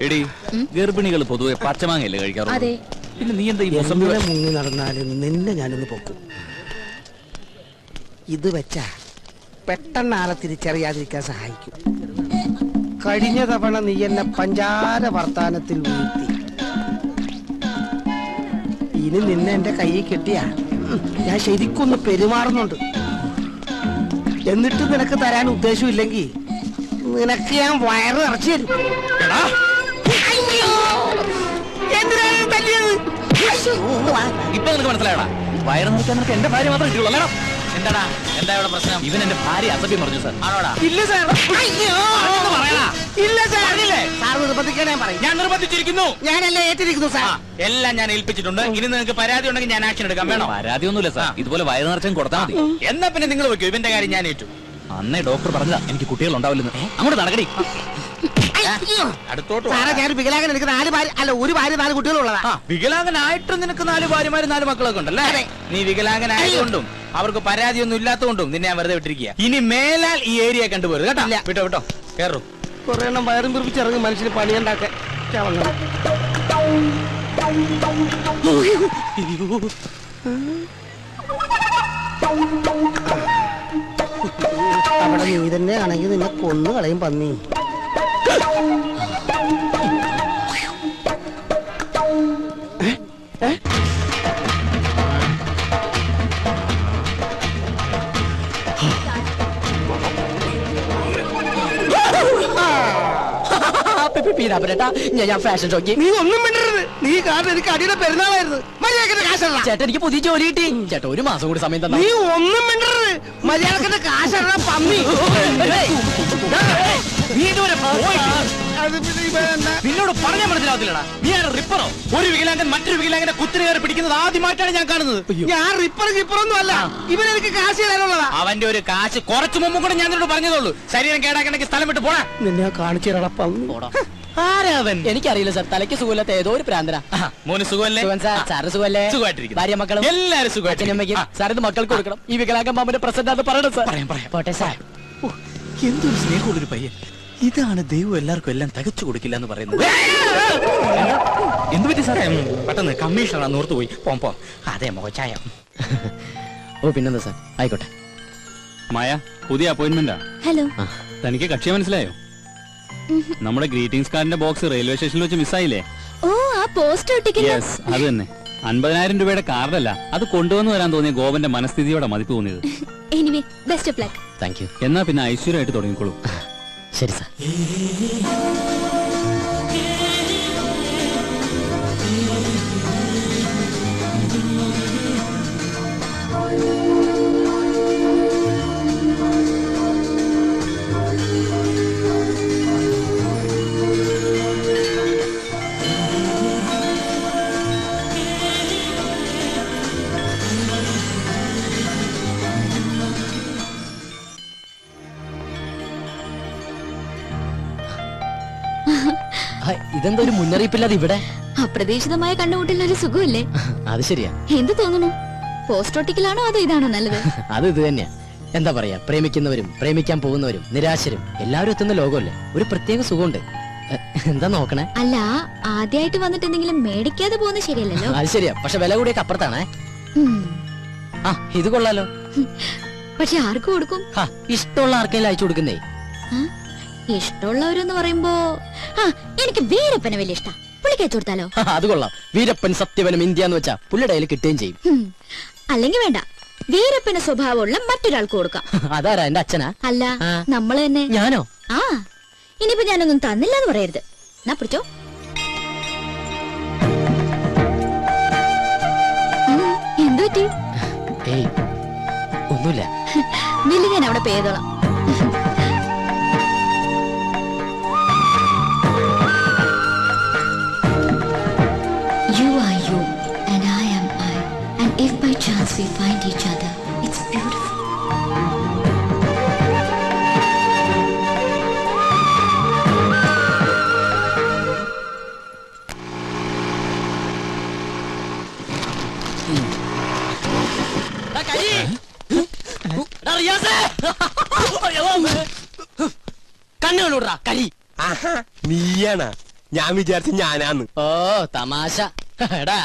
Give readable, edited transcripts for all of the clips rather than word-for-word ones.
എടി ഗർഭിണികൾ പൊതുവെ പച്ചമാങ്ങയല്ലേ കഴിക്കാറുള്ളത്? പിന്നെ നീ എന്താ ഈ മുങ്ങി നടന്നാലും നിന്നെ ഞാനൊന്ന് പൊക്കും. ഇത് വെച്ചാ പെട്ടെന്ന് ആളെ തിരിച്ചറിയാതിരിക്കാൻ സഹായിക്കും. കഴിഞ്ഞ തവണ നീ എന്നെ പഞ്ചാര വർത്താനത്തിൽ വീഴ്ത്തി. ഇനി നിന്നെ എന്റെ കയ്യിൽ കിട്ടിയാ ഞാൻ ശരിക്കൊന്ന് പെരുമാറുന്നുണ്ട്. എന്നിട്ട് നിനക്ക് തരാൻ ഉദ്ദേശമില്ലെങ്കിൽ നിനക്ക് ഞാൻ വയറ് നിറച്ചു തരും. ഇപ്പൊ നിനക്ക് മനസ്സിലായടാ, വയറ് നിറക്കാൻ നിനക്ക് എന്റെ ഭാര്യ മാത്രമേ കിട്ടുള്ളൂ അല്ലേടാ? എന്താടാ, എന്താ ഇവിടെ പ്രശ്നം? ഇവൻ എന്റെ ഭാര്യ അസഭ്യം പറഞ്ഞു സാർ. ആണോടാ? ഇല്ല സാർ. ഇല്ല സാർ. സാർ നിർബന്ധിക്കണേ പറയും. ഞാൻ നിർബന്ധിച്ചിരിക്കുന്നു. ഞാനല്ലേ ഏറ്റിരിക്കുന്നു സാർ. എല്ലാം ഞാൻ ഏൽപ്പിച്ചിട്ടുണ്ട്. ഇനി നിങ്ങൾക്ക് പരാതി ഉണ്ടെങ്കിൽ ഞാൻ ആക്ഷൻ എടുക്കാം. വേണോ? പരാതിയൊന്നുമില്ല സാർ, ഇതുപോലെ വയറ് നിറച്ചും കൊടുത്താൽ മതി. എന്നാ പിന്നെ നിങ്ങൾ വെക്കൂ, ഇവന്റെ കാര്യം ഞാൻ ഏറ്റു. അന്നേ ഡോക്ടർ പറഞ്ഞതാ എനിക്ക് കുട്ടികൾ ഉണ്ടാവില്ലെന്ന്. അങ്ങോട്ട് നടക്കടി. സാറേ, ഞാൻ വികലാംഗൻ, എനിക്ക് 4 ഭാര്യ, അല്ല 1 ഭാര്യ 4 കുട്ടികളുള്ളതാ. വികലാംഗനായിട്ട് നിനക്ക് 4 ഭാര്യമാര് 4 മക്കളൊക്കെ ഉണ്ടല്ലേ? നീ വികലാംഗനായതുകൊണ്ടും അവർക്ക് പരാതിയൊന്നും ഇല്ലാത്തതുകൊണ്ടും നിന്നെ ഞാൻ വെറുതെ വിട്ടിരിക്കുക. ഇനി മേലാൽ ഈ ഏരിയ കണ്ടുപോരുത് കേട്ടോ. വിട്ടോ വിട്ടോ, കേറൂ. കുറെ എണ്ണം വയറും പിറപ്പിച്ചിറങ്ങും മനുഷ്യന് പണിയുണ്ടാക്കാൻ. അവിടെ നീ തന്നെ ആണെങ്കിൽ നിന്നെ കൊന്നു കളയും പന്നി. ഞാൻ ഫാഷൻ ഷോക്ക്. നീ ഒന്നും മിണ്ടരുത്. നീ കാരണം എനിക്ക് അടിയുടെ പെരുന്നാളായിരുന്നു. ചേട്ടൻ എനിക്ക് പുതിയ ജോലി കിട്ടി. ചേട്ടാ 1 മാസം കൂടി സമയം തന്നെ. നീ ഒന്നും മിണ്ടരുത്. മര്യാദക്ക് കാശട പന്നി. നിന്നോട് പറഞ്ഞാൽ മനസ്സിലാവത്തില്ലടാ. നീ ആണ് റിപ്പറോ? ഒരു വികലാംഗൻ മറ്റൊരു വികലാംഗനെ കുത്തിരി കയറി പിടിക്കുന്നത് ആദ്യമായിട്ടാണ് ഞാൻ കാണുന്നത്. ഞാൻ റിപ്പറൊന്നും അല്ല. ഇവനെനിക്ക് കാശ് തരാനുള്ളതാ. അവന്റെ ഒരു കാശ് കുറച്ചു മുമ്പ് കൂടെ ഞാൻ നിന്നോട് പറഞ്ഞതുള്ളൂ. ശരീരം കേടാക്കണമെങ്കിൽ സ്ഥലം വിട്ട് പോടാ. നിന്നെ കാണിച്ചു തരാടാ പന്നി. ആരാവൻ? എനിക്കറിയില്ല സാർ, തലയ്ക്ക് സുഖമില്ലാത്ത ഏതോ ഒരു പ്രാന്തന. മോന് സുഖമല്ലേ? സാറ് സുഖമല്ലേ? സുഖമായിട്ടിരിക്കുന്നു. ഭാര്യ മക്കളും എല്ലാരും സുഖമായിട്ടിരിക്കുന്നു. സാർ ഇത് മക്കൾക്ക് കൊടുക്കണം. ഈ വികലാംഗ മാമന്റെ പ്രസന്റ് അത് പറയണം സാർ. പോട്ടെ സാർ. എന്തൊരു സ്നേഹമുള്ളൊരു പയ്യൻ. ഇതാണ് ദൈവം എല്ലാവർക്കും എല്ലാം തികച്ചു കൊടുക്കില്ല എന്ന് പറയുന്നത്. എന്ത് പറ്റി സാറേ? പെട്ടെന്ന് കമ്മീഷണറാ നോർത്ത് പോയി. പോം. അതെ മോചായ. ഓ പിന്നെന്താ സാർ, ആയിക്കോട്ടെ. മായ, പുതിയ അപ്പോയിന്റ്മെന്റാ. ഹലോ. തനിക്ക് കക്ഷിയെ മനസ്സിലായോ? നമ്മുടെ ഗ്രീറ്റിംഗ്സ് കാർഡിന്റെ ബോക്സ് റെയിൽവേ സ്റ്റേഷനിൽ വെച്ച് മിസ്സായില്ലേ? ഓ, ആ പോസ്റ്റ് ഒട്ടിക്കില്ല. യെസ്, അത് തന്നെ. 50,000 രൂപയുടെ കാർഡല്ല, അത് കൊണ്ടുവന്നു വരാൻ തോന്നിയ ഗോപന്റെ മനസ്ഥിതിയോടെ മതിപ്പ് തോന്നിയത്. Anyway, best of luck. Thank you. എന്നാ പിന്നെ ഐശ്വര്യമായിട്ട് തുടങ്ങിക്കോളൂ. ശരി സാർ. ഇതെന്താ ഒരു മുന്നറിയിപ്പില്ലാതെ ഇവിടെ? അപ്രതീക്ഷിതമായ കണ്ടുമുട്ടലിന് ഒരു സുഖമില്ലേ? അത് ശരിയാ. എന്ത് തോന്നുന്നു? പോസ്റ്റ് ഒട്ടിക്കലാണോ അതോ ഇതാണോ നല്ലത്? അത് ഇത് തന്നെയാ. എന്താ പറയാ, പ്രേമിക്കുന്നവരും പ്രേമിക്കാൻ പോകുന്നവരും നിരാശരും എല്ലാവരും എത്തുന്ന ലോകമല്ലേ. ഒരു പ്രത്യേക സുഖമുണ്ട്. എന്താ നോക്കണേ? അല്ല, ആദ്യമായിട്ട് വന്നിട്ട് എന്തെങ്കിലും മേടിക്കാതെ പോകുന്നത് ശരിയല്ലല്ലോ. അത് ശരിയാ, പക്ഷെ വില കൂടിയൊക്കെ അപ്പുറത്താണേ. ആ, ഇത് കൊള്ളാലോ. പക്ഷെ ആർക്ക് കൊടുക്കും? ഇഷ്ടമുള്ള ആർക്കെങ്കിലും അയച്ചു കൊടുക്കുന്നേ. ഇഷ്ടമുള്ളവരെന്ന് പറയുമ്പോ എനിക്ക് വീരപ്പനെ വലിയ ഇഷ്ടം. പുള്ളിക്ക് അയച്ചു കൊടുത്താലോ? അത് കൊള്ളാം. വീരപ്പൻ സത്യവനും ഇന്ത്യ എന്ന് വെച്ചാ പുള്ളിയുടെ കയ്യിൽ കിട്ടുകയും ചെയ്യും. അല്ലെങ്കിൽ വേണ്ട, വീരപ്പന് സ്വഭാവമുള്ള മറ്റൊരാൾക്ക് കൊടുക്കാം. അതാരാ? എന്റെ അച്ഛനാ? അല്ല, നമ്മള് തന്നെ. ഞാനോ? ആ, ഇനിയിപ്പോ ഞാനൊന്നും തന്നില്ല എന്ന് പറയരുത്. എന്നാ പിടിച്ചോ. എന്തു പറ്റി? ഏയ്, ഒന്നുമില്ല. ബില്ല് ഞാൻ അവിടെ പേ ചെയ്തോളാം. You are you and I am I, and if by chance we find each other, it's beautiful. കണ്ണുകളൂടാ കരി. നീയാണ ഞാൻ വിചാരിച്ച ഞാനാന്ന്. ഓ തമാശ. എടാ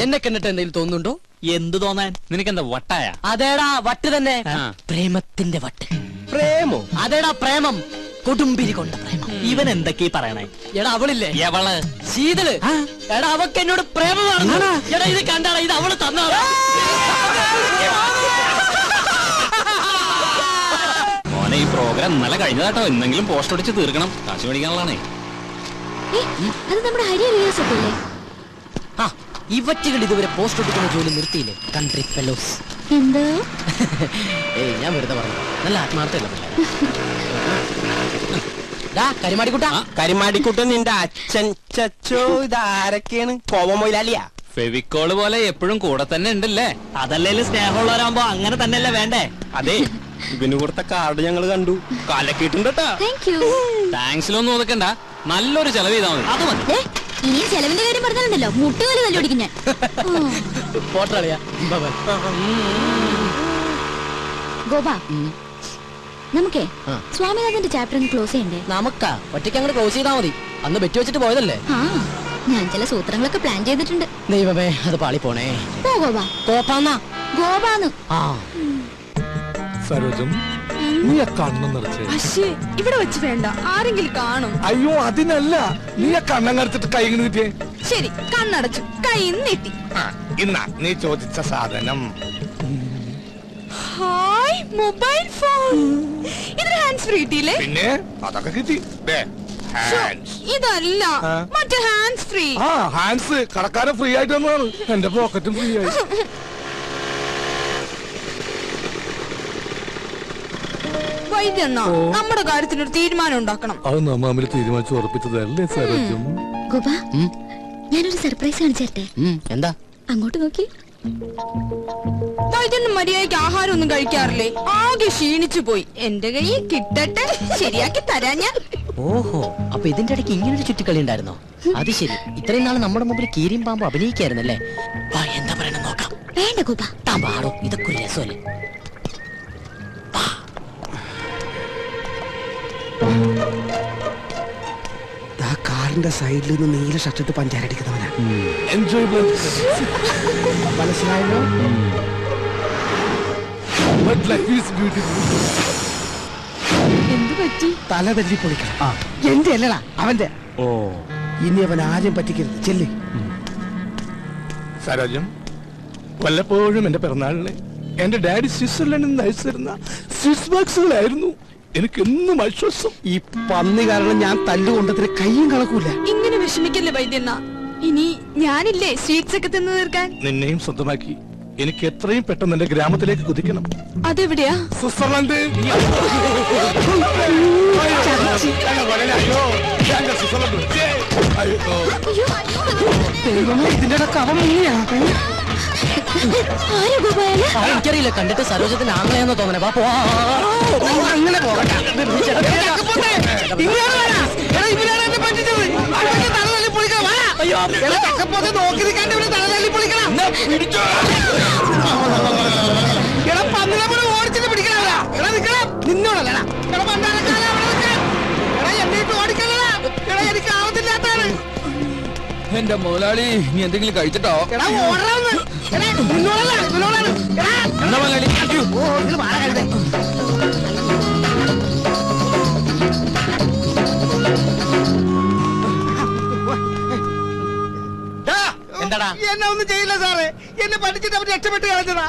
എന്നെ കണ്ടിട്ട് എന്തെങ്കിലും തോന്നുന്നുണ്ടോ? എന്ത് തോന്നാൻ? നിനക്കെന്താ വട്ടായ? അതേടാ വട്ട് തന്നെ. ആ. പ്രേമത്തിന്റെ വട്ട്. പ്രേമോ? അതേടാ പ്രേമം. കൊടുമ്പിരി കൊണ്ട പ്രേമം. ഇവൻ എന്തൊക്കെയാ പറയണേ? എടാ അവളില്ലേ എവള്? ശീതള്. എടാ അവക്ക് എന്നോട് പ്രേമമാണ്. എടാ ഇത് കണ്ടാടാ, ഇത് അവള് തന്നാടാ. മോനെ ഈ പ്രോഗ്രാം ഇന്നലെ കഴിഞ്ഞതാട്ടോ. എന്തെങ്കിലും പോസ്റ്റ് അടിച്ച് തീർക്കണം. കാശ് മേടിക്കാനുള്ളതാണേ. അത് നമ്മുടെ ഹരി റിയാസ് ഒക്കെ അല്ലേ? ആ ഇവറ്റുകൾ ഇതുവരെ പോസ്റ്റ് ഒട്ടിക്കുന്ന ജോലി നിർത്തിയില്ലേ? Country fellows. എന്തോ ഏയ് ഞാൻ വെറുതെ പറഞ്ഞു. നല്ല ആത്മാർത്ഥമല്ല കരിമാടിക്കുട്ടാ. കരിമാടിക്കുട്ടൻ നിന്റെ അച്ഛൻ. ചച്ചോ ഇതാരൊക്കെയാണ്? കോവമൊയിലാലിയാ? ഫെവിക്കോള് പോലെ എപ്പോഴും കൂടെ തന്നെ ഉണ്ടല്ലേ? അതല്ലേലും സ്നേഹമുള്ളവരാകുമ്പോ അങ്ങനെ തന്നെയല്ലേ വേണ്ടേ? അതെ, ഇവന് കൊടുത്ത കാർഡ് ഞങ്ങൾ കണ്ടു. കലക്കിയിട്ടുണ്ട് കേട്ടാ. Thank you. താങ്ക്സിലൊന്നും ഒതുക്കണ്ട, നല്ലൊരു ചെലവ് ചെയ്താൽ മതി. അത് മതി. ഇനിയും ചെലവിന്റെ കാര്യം പറഞ്ഞാലുണ്ടല്ലോ മുട്ടുകാല് തല്ലോടിക്കും ഞാൻ. പോട്ടളിയാ. ഗോപ, നമുക്കേ ആ. സ്വാമിനാഥന്റെ ചാപ്റ്റർ ക്ലോസ് ചെയ്യണ്ടേ? നമുക്കാ ഒറ്റയ്ക്ക് അങ്ങോട്ട് ക്ലോസ് ചെയ്താൽ മതി. അന്ന് ബെറ്റ് വെച്ചിട്ട് പോയതല്ലേ? ആ, ഞാൻ ചില സൂത്രങ്ങളൊക്കെ പ്ലാൻ ചെയ്തിട്ടുണ്ട്. ദൈവമേ അത് പാളി പോണേ. പോ ഗോപ. കോപ്പാന്നാ. ഗോപാന്ന്. ആ സരോജം, നീ ആ കണ്ണം നിറച്ച്. അശ്ശേ, ഇവിടെ വെച്ച് വേണ്ട, ആരെങ്കിലും കാണും. അയ്യോ അതിനല്ല, നീ ആ കണ്ണം നിറച്ചിട്ട് കൈ ഇങ്ങനെ കിട്ടിയേ. ശരി, കണ്ണടച്ചു, കൈ നീട്ടി. ഇന്നാ നീ ചോദിച്ച സാധനം. Hi, mobile phone. ഇതിന് ഹാൻഡ്സ് ഫ്രീ കിട്ടിയില്ലേ? പിന്നെ അതൊക്കെ കിട്ടി. ദേ, hands. ഇതല്ല, ആ. മറ്റേ ഹാൻഡ്സ് ഫ്രീ. ആ ഹാൻഡ്സ് കടക്കാരൻ ഫ്രീ ആയിട്ട് തന്നതാണ്. എന്റെ പോക്കറ്റും ഫ്രീ ആയി. വൈദ്യണ്ണ, നമ്മുടെ കാര്യത്തിനൊരു തീരുമാനം ഉണ്ടാക്കണം. അത് നമ്മ തമ്മിൽ തീരുമാനിച്ചു ഉറപ്പിച്ചതല്ലേ സരോജം? ഗോപ, ഞാനൊരു സർപ്രൈസ് കാണിച്ചേരട്ടെ. എന്താ? അങ്ങോട്ട് നോക്കി. വൈദ്യണ്ണ മര്യാദയ്ക്ക് ആഹാരം ഒന്നും കഴിക്കാറില്ലേ? ആകെ ക്ഷീണിച്ചു പോയി. എന്റെ കയ്യിൽ കിട്ടട്ടെ, ശരിയാക്കി തരാൻ ഞാൻ. ഓഹോ, അപ്പൊ ഇതിന്റെ ഇടയ്ക്ക് ഇങ്ങനൊരു ചുറ്റിക്കളി ഉണ്ടായിരുന്നോ? അത് ശരി. ഇത്രയും നാൾ നമ്മുടെ മുമ്പിൽ കീരിയും പാമ്പും അഭിനയിക്കായിരുന്നല്ലേ? വാ, എന്താ പറയണ നോക്കാം. വേണ്ട ഗോപ. താൻ പാടോ, ഇതൊക്കെ ഒരു രസമല്ലേ? ആ കാറിന്റെ സൈഡിൽ നിന്ന് നീല ഷർട്ടിട്ട് പഞ്ചാരടിക്കുന്നവനാ. എൻജോയ്. മനസ്സിലായല്ലോ? But life is beautiful. എന്ത് പറ്റി? തല തല്ലി പൊളിക്കണം. എന്റെ അല്ലടാ, അവന്റെ. ഓ ഇനി അവൻ ആരും പറ്റിക്കരുത്. ചെല്ല്. സരോജം, വല്ലപ്പോഴും എന്റെ പിറന്നാളിന് എന്റെ ഡാഡി സ്വിറ്റ്സർലൻഡിൽ നിന്ന് അയച്ചിരുന്ന സ്വിസ് ബോക്സുകളായിരുന്നു എനിക്ക് എന്നും ആശ്വാസം. ഈ പന്നി കാരണം ഞാൻ തല്ലുകൊണ്ടതിന് കയ്യും കണക്കൂല. ഇങ്ങനെ വിഷമിക്കല്ലേ വൈദ്യണ്ണ. ഇനി ഞാനില്ലേ സ്വീറ്റ്സ് ഒക്കെ തിന്നു തീർക്കാൻ. നിന്നെയും സ്വന്തമാക്കി എനിക്ക് എത്രയും പെട്ടെന്ന് എന്റെ ഗ്രാമത്തിലേക്ക് കുതിക്കണം. അതെവിടെയാ? സ്വിറ്റ്സർലൻഡ്. ഇതിന്റെ ഇടക്ക് അവൻ മുങ്ങിയാ. ആരാ ഗോപ അയാള്? എനിക്കറിയില്ല, കണ്ടിട്ട് സരോജത്തിന് ആംഗ്ലയെന്ന് തോന്നണേ. വാ പോവാ. അങ്ങനെ പോകട്ടെ. നോക്കി നിൽക്കാണ്ട് ഇവിടെ തല തല്ലി പൊളിക്കണം. ഓടിച്ചിട്ട് പിടിക്കണ നിന്നോടല്ലടാ. എന്നിട്ട് ഓടിക്കലടാ. എനിക്ക് ആവത്തില്ലാത്താണ്. എന്റെ മുതലാളി, നീ എന്തെങ്കിലും കഴിച്ചിട്ടോ? എടാ ഓടാന്ന്. നിന്നോടല്ല, നിന്നോടാണ്. എന്നാ മുതലാളി? ഓ, നിങ്ങൾ വാഴ കഴുതേ. എന്താടാ? എന്നെ ഒന്നും ചെയ്യില്ല സാറേ. എന്നെ പഠിച്ചിട്ട് അവർ രക്ഷപ്പെട്ട് കളഞ്ഞതാ.